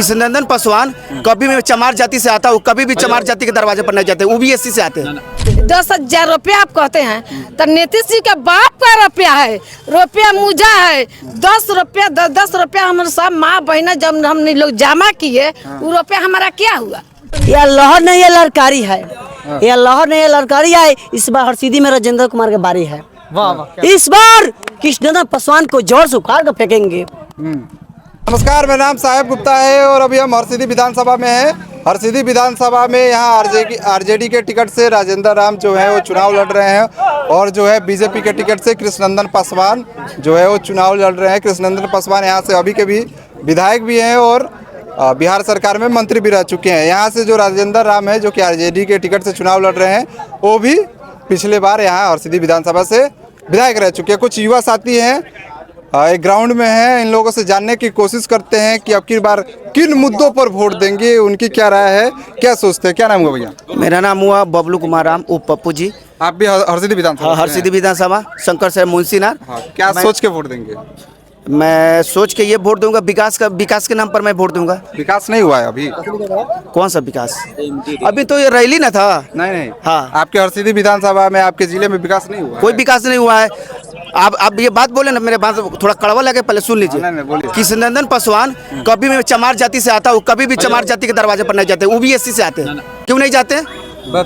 कृष्णनंदन पासवान कभी भी चमार जाति से आता हूँ, कभी भी चमार जाति के दरवाजे पर नहीं जाते, ओबीसी से आते हैं। 10,000 रुपया आप कहते हैं तो नीतीश जी का बाप का रुपया है, रुपया मुझा है। 10 रुपया हमारे सब माँ बहना जब हम लोग जमा किए वो रुपया हमारा क्या हुआ। यह लहर नहीं है लड़कारी है, यह लहर नहीं है लड़कारी है। इस बार हरसिद्धि में राजेंद्र कुमार की बारी है। इस बार कृष्णनंदन पासवान को जोर से उखाड़ कर फेंकेंगे। नमस्कार, मेरा नाम साहेब गुप्ता है और अभी हम हरसिद्धि विधानसभा में हैं। हरसिद्धि विधानसभा में यहाँ आरजेडी के टिकट से राजेंद्र राम जो है वो चुनाव लड़ रहे हैं और जो है बीजेपी के टिकट से कृष्णनंदन पासवान जो है वो चुनाव लड़ रहे हैं। कृष्णनंदन पासवान यहाँ से अभी के भी विधायक भी हैं और बिहार सरकार में मंत्री भी रह चुके हैं। यहाँ से जो राजेंद्र राम है जो कि आरजेडी के टिकट से चुनाव लड़ रहे हैं, वो भी पिछले बार यहाँ हरसिद्धि विधानसभा से विधायक रह चुके हैं। कुछ युवा साथी हैं एक ग्राउंड में हैं, इन लोगों से जानने की कोशिश करते हैं कि अब की बार किन मुद्दों पर वोट देंगे, उनकी क्या राय है, क्या सोचते हैं। क्या नाम हुआ भैया? मेरा नाम हुआ बबलू कुमार राम उप पप्पू जी। आप भी हरसिद्धि विधानसभा? हरसिद्धि विधानसभा, शंकर साहब मुंशीनार। क्या सोच के वोट देंगे? मैं सोच के ये वोट दूंगा, विकास के नाम पर मैं वोट दूंगा। विकास नहीं हुआ है अभी? कौन सा विकास? अभी तो ये रैली ना था। नहीं हाँ, आपके हरसिद्धि विधानसभा में आपके जिले में विकास नहीं हुआ? कोई विकास नहीं हुआ है। आप ये बात बोले ना, मेरे बात थोड़ा कड़वा लगे, पहले सुन लीजिए। कृष्णनंदन पासवान कभी भी चमार जाति से आता हूँ, कभी भी चमार जाति के दरवाजे पर नहीं जाते, ओबीसी से आते हैं। क्यों नहीं जाते?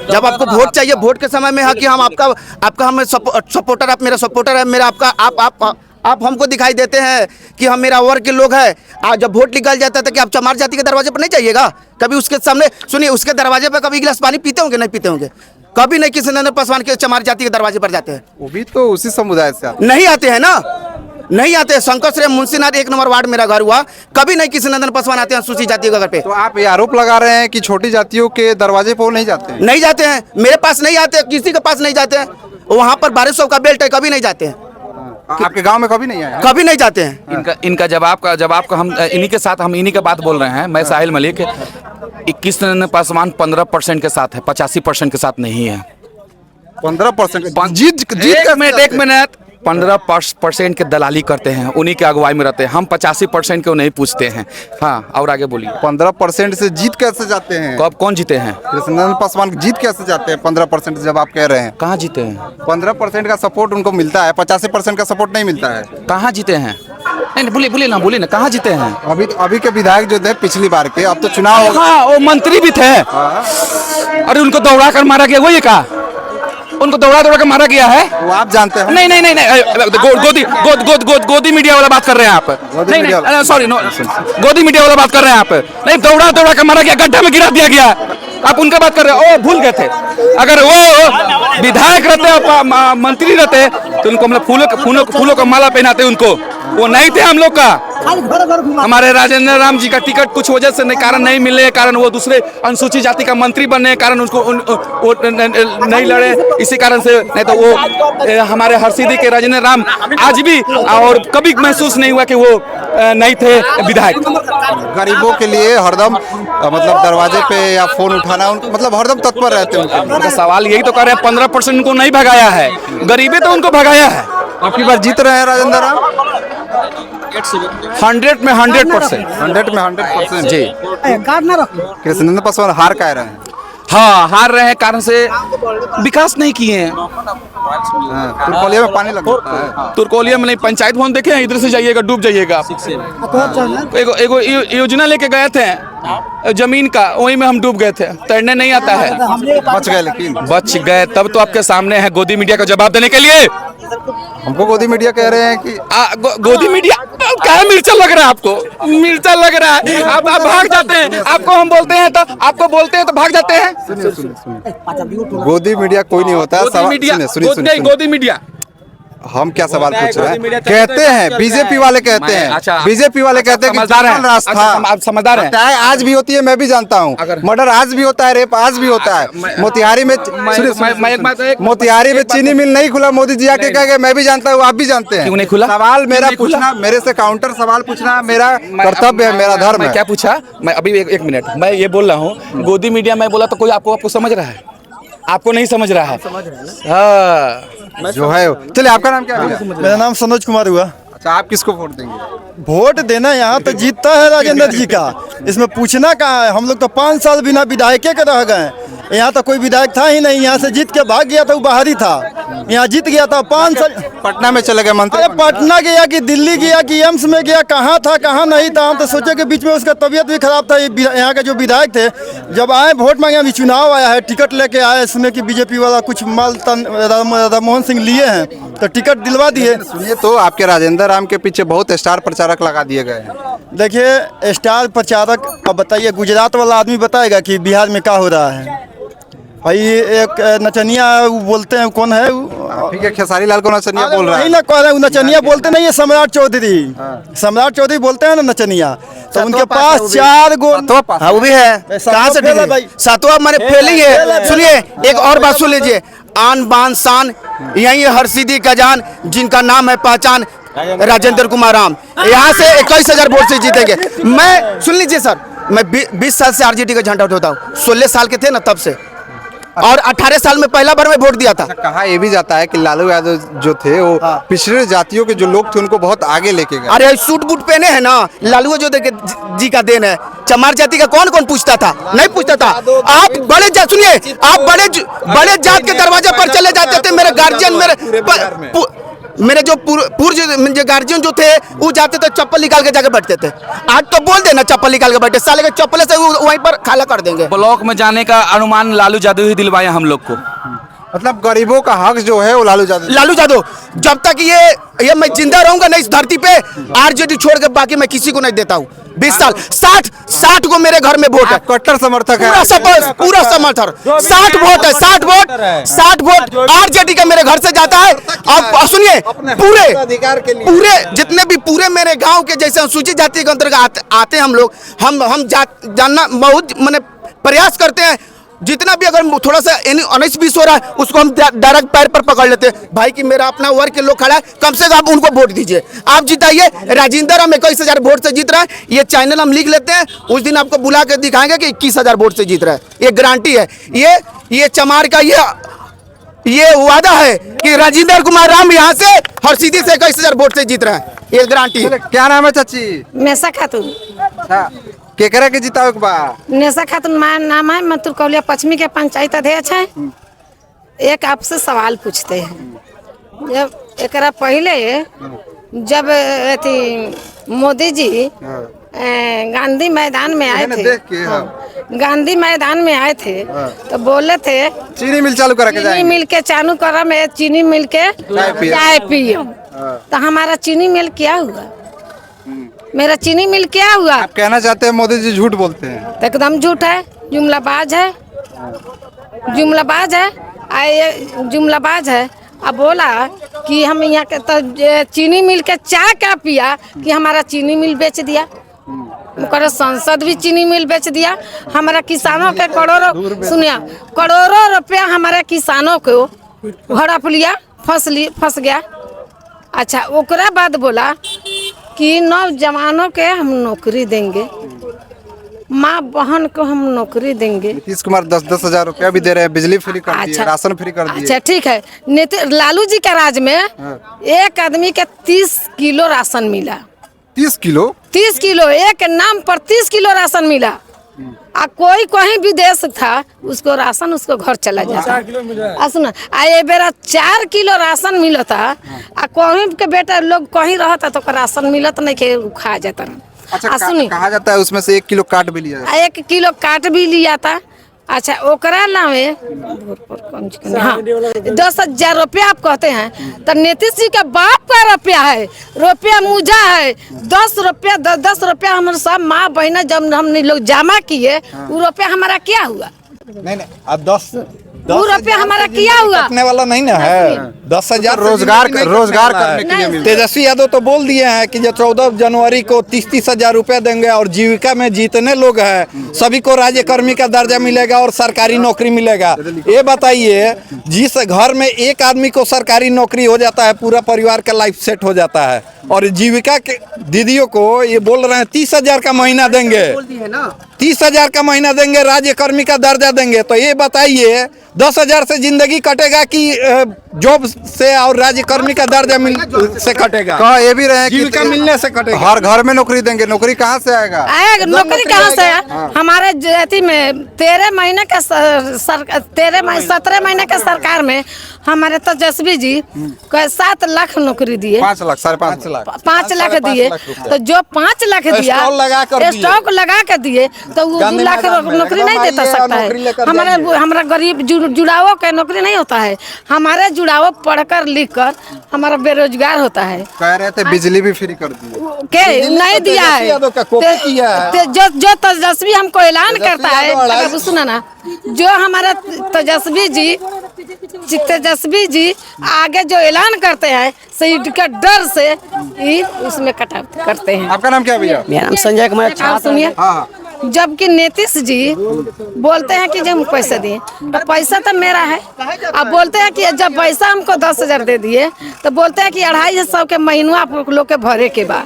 जब आपको वोट चाहिए, वोट के समय में है कि हम आपका हम सपोर्टर, आप मेरा सपोर्टर है, मेरा आपका आप हमको दिखाई देते हैं कि हम मेरा वर्ग के लोग हैं। आज जब वोट निकल जाता था कि आप चमार जाति के दरवाजे पर नहीं जाइएगा, कभी उसके सामने सुनिए, उसके दरवाजे पर कभी गिलास पानी पीते होंगे? नहीं पीते होंगे। कभी नहीं कृष्णनंदन पासवान के चमार जाति के दरवाजे पर जाते हैं। वो भी तो उसी समुदाय से नहीं आते हैं ना, नहीं आते हैं। शंकर श्रेय मुंशीनाथ 1 नंबर वार्ड मेरा घर हुआ, कभी नहीं कृष्णनंदन पासवान आते हैं अनुसूचित जाति के घर पे। तो आप ये आरोप लगा रहे हैं कि छोटी जातियों के दरवाजे पर नहीं जाते हैं? नहीं जाते हैं, मेरे पास नहीं आते, किसी के पास नहीं जाते हैं। वहाँ पर 1200 का बेल्ट है, कभी नहीं जाते हैं। आपके गांव में कभी नहीं आया? कभी नहीं जाते हैं। इनका जवाब का हम इन्हीं के साथ हम इन्हीं का बात बोल रहे हैं। मैं साहिल मलिक। कृष्णनंदन पासवान 15% के साथ है, 85% के साथ नहीं है। 15% जीत एक मिनट 15% के दलाली करते हैं, उन्हीं के अगुवाई में रहते हैं। हम 85% को नहीं पूछते हैं। हाँ, और आगे बोलिए। 15% से जीत कैसे जाते हैं? कब कौन जीते हैं? कृष्णनंदन पासवान जीत कैसे जाते हैं 15% जब आप कह रहे हैं? कहाँ जीते हैं? 15% का सपोर्ट उनको मिलता है, 85% का सपोर्ट नहीं मिलता है। कहाँ जीते हैं? नहीं, बोलिए ना, कहाँ जीते हैं? अभी के विधायक जो थे पिछली बार के, अब तो चुनाव। हाँ, वो मंत्री भी थे। अरे उनको दौड़ा कर मारा गया, वही का उनको दौड़ा कर मारा गया है। वो आप जानते हैं? नहीं, गोदी मीडिया वाला बात कर रहे हैं आप। नहीं, सॉरी, गोदी मीडिया वाला बात कर रहे हैं आप। नहीं, दौड़ा कर मारा गया, गड्ढा में गिरा दिया गया। आप उनका बात कर रहे हैं। ओ, भूल गए थे। अगर वो विधायक रहते, मंत्री रहते, तो उनको मतलब फूलों का माला पहनाते उनको। वो नहीं थे हम लोग का। हमारे राजेंद्र राम जी का टिकट कुछ वजह से कारण नहीं मिलने के कारण, वो दूसरे अनुसूचित जाति का मंत्री बनने के कारण उसको नहीं लड़े, इसी कारण से। नहीं तो वो हमारे हरसिद्धि के राजेंद्र राम आज भी और कभी महसूस नहीं हुआ कि वो नहीं थे विधायक। गरीबों के लिए हरदम मतलब दरवाजे पे या फोन उठाना, मतलब हरदम तत्पर रहते हैं उनका सवाल यही तो कर रहे हैं। 15% उनको नहीं भगाया है, गरीबी तो उनको भगाया है। आपकी बार जीत रहे हैं राजेंद्र राम 100 में 100%। 100 में 100% जी। कृष्णनंदन पासवान हार कह रहे हैं? हाँ, हार रहे हैं कारण से विकास नहीं किए हैं। तुरकोलिया में पानी लग जाता है। तुरकोलिया में नहीं, पंचायत भवन देखे हैं, इधर से जाइएगा डूब जाइएगा। एगो योजना लेके गए थे जमीन का, वहीं में हम डूब गए थे, तैरने नहीं आता है। बच गए, लेकिन बच गए तब तो आपके सामने है गोदी मीडिया का जवाब देने के लिए। हमको गोदी मीडिया कह रहे हैं कि गोदी मीडिया क्या मिर्चा लग रहा है आपको? मिर्चा लग रहा है, आप भाग जाते हैं। आपको हम बोलते हैं तो भाग जाते हैं। सुनिए, गोदी मीडिया कोई नहीं होता। गोदी मीडिया हम क्या सवाल पूछ रहे हैं? कहते हैं बीजेपी वाले कहते हैं, अच्छा, बीजेपी वाले कहते हैं कि आप समझदार हैं। आज भी होती है, मैं भी जानता हूँ। मर्डर आज भी होता है, रेप आज भी होता है। मोतिहारी में चीनी मिल नहीं खुला, मोदी जी आके कह गए, मैं भी जानता हूँ, आप भी जानते हैं। क्यों नहीं खुला? सवाल मेरा पूछना, मेरे से काउंटर सवाल पूछना मेरा कर्तव्य है, मेरा धर्म है। क्या पूछा? मैं अभी एक मिनट, मैं ये बोल रहा हूँ गोदी मीडिया मैं बोला तो कोई आपको समझ रहा है? आपको नहीं समझ रहा है। हाँ, जो है। चलिए, आपका नाम क्या है? मेरा नाम सनोज कुमार हुआ। अच्छा, आप किसको वोट देंगे? वोट देना यहाँ तो जीतता है राजेंद्र जी का, इसमें पूछना कहाँ है। हम लोग तो 5 साल बिना विधायक के रह गए, यहाँ तो कोई विधायक था ही नहीं। यहाँ से जीत के भाग गया था, वो बाहर ही था, यहाँ जीत गया था 5 साल। पटना में चले गए मंत्री। अरे पटना गया कि दिल्ली गया कि एम्स में गया, कहाँ था कहाँ नहीं था। हम तो सोचे कि बीच में उसका तबीयत भी खराब था। यहाँ के जो विधायक थे जब आए वोट मांगे, अभी चुनाव आया है, टिकट लेके आए, सुने कि बीजेपी वाला कुछ माल राधा मोहन सिंह लिए हैं तो टिकट दिलवा दिए। सुनिए, तो आपके राजेंद्र राम के पीछे बहुत स्टार प्रचारक लगा दिए गए हैं। देखिए स्टार प्रचारक, अब बताइए गुजरात वाला आदमी बताएगा कि बिहार में क्या हो रहा है। भाई एक नचनिया वो बोलते हैं, कौन है वो? ठीक है, खेसारी लाल को नचनिया बोल रहा है। नहीं ना कह रहे, नचनिया बोलते नहीं है, सम्राट चौधरी। सम्राट चौधरी बोलते हैं ना नचनिया। तो उनके पास 4 गो, हाँ वो भी है। कहाँ से फेल है भाई? सातवां माने फेल ही है। सुनिए एक और बात सुन लीजिए, आन बान शान यही है हरसिद्धि का जान, जिनका नाम है पहचान राजेंद्र कुमार राम। यहाँ से 21,000 वोट से जीतेंगे। मैं सुन लीजिए सर, मैं 20 साल से आरजेडी का झंडा उठाता हूँ। 16 साल के थे ना तब से, और 18 साल में पहला बार में वोट दिया था। कहा ये भी जाता है कि लालू यादव जो थे वो पिछड़े जातियों के जो लोग थे उनको बहुत आगे लेके गए। अरे सूट बूट पहने हैं ना, लालू जो देखे जी का देन है। चमार जाति का कौन कौन पूछता था? नहीं पूछता था। आप बड़े जात, सुनिए, आप बड़े जात के दरवाजे पर चले जाते थे। मेरे गार्जियन, मेरे जो पूर्व गार्जियन जो थे वो जाते थे, चप्पल निकाल के जाके बैठते थे। आज तो बोल देना चप्पल निकाल के बैठे, साले के चप्पल से वहीं पर खाला कर देंगे। ब्लॉक में जाने का अनुमान लालू यादव ही दिलवाया हम लोग को। मतलब गरीबों का हक जो है वो लालू यादव। जब तक ये मैं जिंदा रहूंगा ना इस धरती पे, आरजेडी छोड़ के बाकी मैं किसी को नहीं देता हूँ। 20 साल 60 को मेरे घर में वोट है। कट्टर समर्थक है। पूरा समर्थन 60 वोट है। 60 वोट आरजेडी का मेरे घर से जाता है। अब सुनिए, पूरे जितने भी पूरे मेरे गांव के जैसे अनुसूचित जाति के अंतर्गत आते हैं हम लोग, हम जानना बहुत मैंने प्रयास करते हैं। जितना भी अगर थोड़ा सा 19-20 हो रहा है उसको हम डायरेक्ट पैर पर पकड़ लेते हैं। भाई कि मेरा अपना वर्ग के लोग खड़ा है, कम से कम आप उनको वोट दीजिए। आप जिताइए। राजेंद्र हम 21,000 वोट से जीत रहा है। ये चैनल हम लिख लेते हैं, उस दिन आपको बुला के दिखाएंगे कि 21,000 वोट से जीत रहा है। ये गारंटी है। ये चमार का ये वादा है कि राजेंद्र कुमार राम यहाँ से हरसिद्धि से 21,000 वोट से जीत रहा है। ये गारंटी है। क्या नाम है चाची? नेशा खातून। केकरा के जिताओ एक बार? नेशा खातून मां नाम है। मैं तुरकौलिया पश्चिमी के पंचायत अध्यक्ष है। एक आपसे सवाल पूछते हैं, जब एकरा पहले जब मोदी जी गांधी मैदान में आए थे, गांधी मैदान में आए थे तो बोले थे चीनी मिल चालू करा के चीनी मिल के चालू करा, मैं चीनी मिल के चाय पियो। तो हमारा चीनी मिल क्या हुआ? मेरा चीनी मिल क्या हुआ? आप कहना चाहते हैं मोदी जी झूठ बोलते हैं? तो एकदम झूठ है, जुमलाबाज है, जुमलाबाज है, जुमलाबाज है। अब बोला कि हम यहाँ के तो चीनी मिल के चाय क्या पिया कि हमारा चीनी मिल बेच दिया। कर संसद भी चीनी मिल बेच दिया। हमारा किसानों के करोड़ों रुपया हमारे किसानों को हड़प लिया, फंस गया। अच्छा, ओकरा बाद बोला कि नौजवानों के हम नौकरी देंगे, माँ बहन को हम नौकरी देंगे। नीतीश कुमार 10-10 हजार रुपया भी दे रहे हैं, बिजली फ्री कर दिए, राशन फ्री कर दिए। अच्छा ठीक है, लालू जी के राज में एक आदमी के 30 किलो राशन मिला। 30 किलो? 30 किलो एक नाम पर 30 किलो राशन मिला। आ कोई कहीं भी देश था उसको राशन उसको घर चला जाता। सुना ये बेरा 4 किलो राशन मिलता। आ कहीं के बेटा लोग कहीं रहता तो राशन मिलत नहीं के खा जाता। अच्छा, कहा जाता है उसमें से 1 किलो काट भी लिया जाता। 1 किलो काट भी लिया था। अच्छा, ओकरा नामे हाँ 10,000 रुपया आप कहते हैं तो नीतीश जी का बाप का रुपया है, रुपया मुझा है। 10 रुपया हमारे सब माँ बहना जब हमने लोग जमा किए, वो रुपया हमारा क्या हुआ? नहीं अब 10 रुपया हमारा क्या हुआ? कटने वाला नहीं ना है। 10,000 रोजगार करने के लिए मिलता है। तेजस्वी यादव तो बोल दिए हैं कि जो 14 जनवरी को 30-30 हजार रुपया देंगे और जीविका में जितने लोग हैं सभी को राज्यकर्मी का दर्जा मिलेगा और सरकारी नौकरी मिलेगा। ये बताइए, जिस घर में एक आदमी को सरकारी नौकरी हो जाता है पूरा परिवार का लाइफ सेट हो जाता है, और जीविका के दीदियों को ये बोल रहे हैं 30,000 का महीना देंगे। 30,000 का महीना देंगे, राज्य कर्मी का दर्जा देंगे, तो ये बताइए 10,000 से जिंदगी कटेगा कि जॉब से और राज्य कर्मी का दर्जा से कटेगा? कहा ये भी रहे जीविका मिलने से कटेगा। हर घर में नौकरी देंगे, नौकरी कहाँ से आएगा? आएगा नौकरी कहाँ से है? हमारे जाति में 13 महीने का 17 महीने का सरकार में हमारे तेजस्वी जी को 7 लाख नौकरी दिए, 5 लाख 5.5 लाख 5 लाख दिए। तो जो 5 लाख दिया स्टॉक लगा कर दिए तो वो 2 लाख नौकरी नहीं देता सकता है। हमारा गरीब जुड़ावों का नौकरी नहीं होता है। हमारे जुड़ावों पढ़कर लिख कर हमारा बेरोजगार होता है। कह रहे थे बिजली भी फ्री कर दी, के नहीं दिया है। जो तेजस्वी हमको ऐलान करता है, सुना ना, जो हमारा तेजस्वी जी आगे जो ऐलान करते हैं सीट के डर से ही उसमें कटा करते हैं। आपका नाम क्या भैया? मेरा नाम संजय कुमार। आप सुनिए, जबकि नीतीश जी बोलते हैं कि जब हम पैसे दिए तो पैसा तो मेरा है। अब बोलते हैं कि जब पैसा हमको 10,000 दे दिए तो बोलते हैं कि 250 के महीना आप लोग के भरे के बाद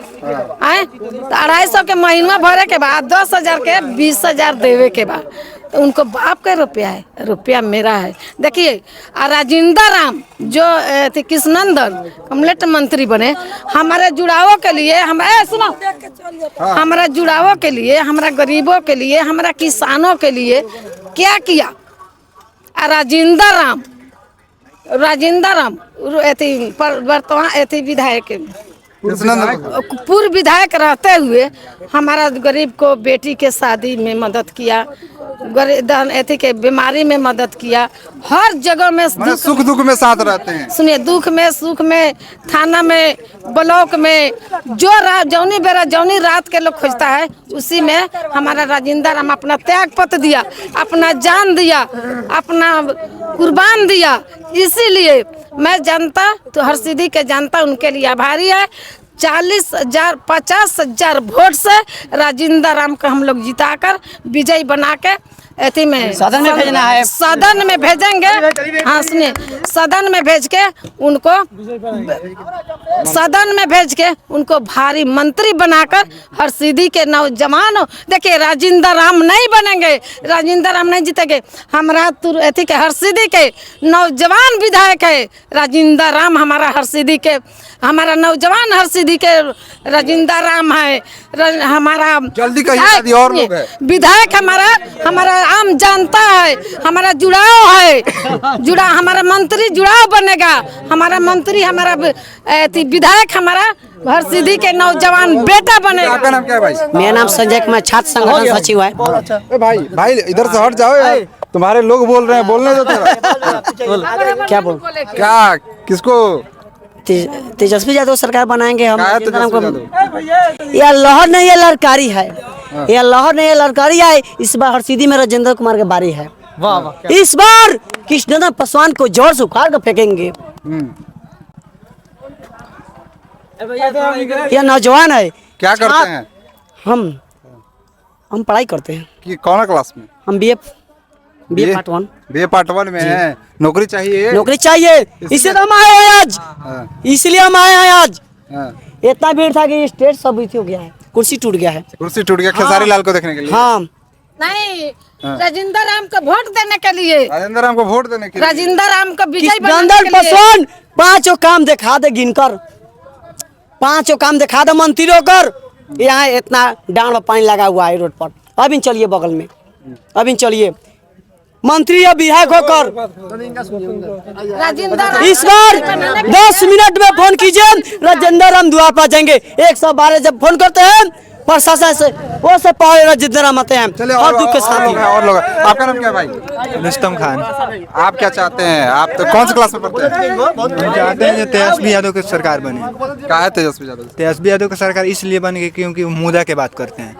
आए तो 250 के महीना भरे के बाद 10,000 के 20,000 देवे के बाद तो उनको बाप का रुपया है, रुपया मेरा है। देखिए राजेंद्र राम जो कृष्णनंदन कमलेट मंत्री बने, हमारे जुड़ावों के लिए सुनो, हमारा जुड़ावों के लिए, हमारा गरीबों के लिए, हमारा किसानों के लिए क्या किया? राजेंद्र राम वर्तमान विधायक पूर्व विधायक रहते हुए हमारा गरीब को बेटी के शादी में मदद किया, गरीब के बीमारी में मदद किया, हर जगह में सुख दुख में साथ रहते हैं। सुनिए, दुख में सुख में, थाना में, ब्लॉक में, जो जौनी बेरा जौनी रात के लोग खोजता है उसी में हमारा राजेंद्र राम अपना त्याग पत्र दिया, अपना जान दिया, अपना कुर्बान दिया। इसीलिए मैं जनता तो हरसिद्धि के जनता उनके लिए आभारी है। 40,000 50,000 वोट से राजेंद्र राम को हम लोग जिताकर विजयी बना के एथी में सदन में भेजना है। सदन में भेजेंगे। हाँ सुनिए, सदन में भेज के उनको भारी मंत्री बनाकर हरसिद्धि के नौजवान, देखिए राजेंद्र राम नहीं बनेंगे, राजेंद्र राम नहीं जीतेंगे। हमारा एथी के हरसिद्धि के नौजवान विधायक है राजेंद्र राम, हमारा हरसिद्धि के, हमारा नौजवान हरसिद्धि के राजेंद्र राम है। हमारा जल्दी कहिए, और लोग हैं विधायक, हमारा आम जनता है, हमारा जुड़ाव है, हमारा मंत्री जुड़ाव बनेगा, हमारा मंत्री, हमारा विधायक, हमारा हरसिद्धि के नौजवान बेटा बनेगा। आपका नाम क्या है भाई? मेरा नाम संजय कुमार, छात्र संगठन सचिव है। भाई इधर से हट जाओ यार, तुम्हारे लोग बोल रहे हैं, बोलने दो थोड़ा। क्या बोल, क्या किसको? तेजस्वी यादव सरकार बनाएंगे हम। तेजस्वी यह लहर नहीं, ये लड़कारी है। यह लहर नहीं, ये लड़कारी है। इस बार हरसिद्धि में राजेंद्र कुमार की बारी है। इस बार कृष्णनंदन पासवान को जोर से उखाड़ कर फेंकेंगे। यह नौजवान है। क्या करते हैं? हम पढ़ाई करते हैं। कि कौन क्लास में? हम बीए पार्ट 1। बीए पार्ट 1 में है। नौकरी चाहिए, नौकरी चाहिए, इसलिए तो हम आए हैं आज। इसलिए हम आए हैं आज। इतना भीड़ था कि स्टेज सब हो गया है, कुर्सी टूट गया है। कुर्सी टूट गया खेसारी लाल को देखने के लिए? हाँ नहीं, राजेंद्र राम को वोट देने के लिए, राजेंद्र राम को वोट देने के लिए, राजेंद्र राम को विजयी बनाने कृष्णनंदन के लिए। पासवान 5 काम दिखा दे, गिनकर 5 काम दिखा दे मंत्रियों कर। यहाँ इतना डांड में पानी लगा हुआ है रोड पर। अभी चलिए बगल में, अभी चलिए मंत्री या विधायक होकर इस बार 10 मिनट में फोन कीजिए, राजेंद्र राम द्वार पर जाएंगे। 112 जब फोन करते हैं प्रशासन से, वो से पहले राजेंद्र राम आते हैं। चलिए और दुख के साथ और लोग। आपका नाम क्या है भाई? रुस्तम खान। आप क्या चाहते हैं? आप तो कौन सी क्लास में पढ़ते हैं? हम चाहते हैं तेजस्वी यादव की सरकार बने। क्या है तेजस्वी यादव? तेजस्वी यादव की सरकार इसलिए बन गई क्योंकि वो मुद्दा की बात करते हैं।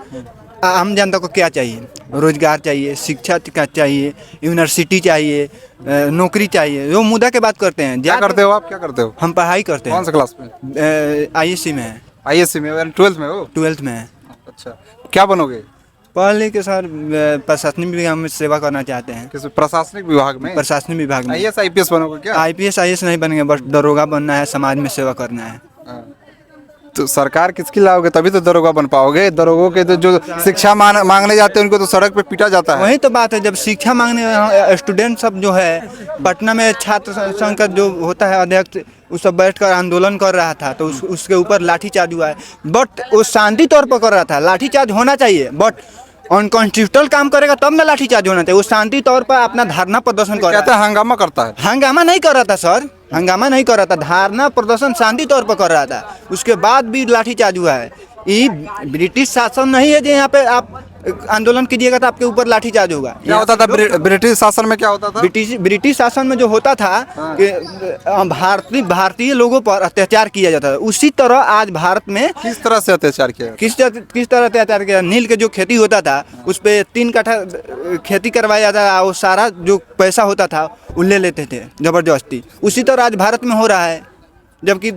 आम जनता को क्या चाहिए? रोजगार चाहिए, शिक्षा चाहिए, यूनिवर्सिटी चाहिए, नौकरी चाहिए। वो मुद्दा की बात करते हैं। क्या करते हो आप? क्या करते हो? हम पढ़ाई करते हैं। कौन सा क्लास में? ISC में है। ISC में? 12th में हो? 12th में है। अच्छा, क्या बनोगे? पढ़ लिख के सर प्रशासनिक विभाग में सेवा करना चाहते हैं। किस प्रशासनिक विभाग में? प्रशासनिक विभाग में। IAS IPS बनोगे क्या? IPS IAS नहीं बनेंगे, बस दरोगा बनना है, समाज में सेवा करना है। तो सरकार किसकी लाओगे तभी तो दरोगा बन पाओगे। दरोगों के तो जो शिक्षा मांगने जाते हैं उनको तो सड़क पे पीटा जाता है। वही तो बात है, जब शिक्षा मांगने स्टूडेंट सब जो है पटना में छात्र संघ का जो होता है अध्यक्ष, उस सब बैठकर आंदोलन कर रहा था, तो उसके ऊपर लाठीचार्ज हुआ है। बट वो शांति तौर पर कर रहा था, लाठीचार्ज होना चाहिए, बट अनकॉन्स्टिट्यूशनल काम करेगा तब ना लाठीचार्ज होना चाहिए। वो शांति तौर पर अपना धरना प्रदर्शन कर रहा कहता है हंगामा करता है। हंगामा नहीं कर रहा था सर, हंगामा नहीं कर रहा था, धरना प्रदर्शन शांति तौर पर कर रहा था, उसके बाद भी लाठीचार्ज हुआ है। ये ब्रिटिश शासन नहीं है जो यहाँ पे आप आंदोलन कीजिएगा तो आपके ऊपर लाठीचार्ज होगा। क्या होता था ब्रिटिश शासन में? क्या होता था ब्रिटिश शासन में जो होता था कि भारतीय लोगों पर अत्याचार किया जाता था, उसी तरह आज भारत में किस तरह से अत्याचार किया? किस तरह अत्याचार किया? नील के जो खेती होता था उस पे 3 कट्ठा खेती करवाया जाता था, वो सारा जो पैसा होता था वो ले लेते थे जबरदस्ती। उसी तरह आज भारत में हो रहा है, जबकि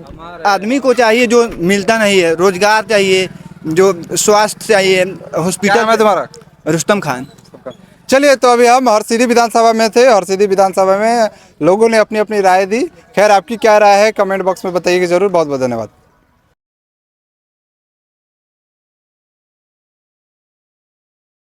आदमी को चाहिए जो मिलता नहीं है, रोजगार चाहिए, जो स्वास्थ्य चाहिए, हॉस्पिटल में। तुम्हारा रुस्तम खान। चलिए, तो अभी हम हरसिद्धि विधानसभा में थे। हरसिद्धि विधानसभा में लोगों ने अपनी अपनी राय दी। खैर, आपकी क्या राय है कमेंट बॉक्स में बताइएगा जरूर। बहुत बहुत धन्यवाद।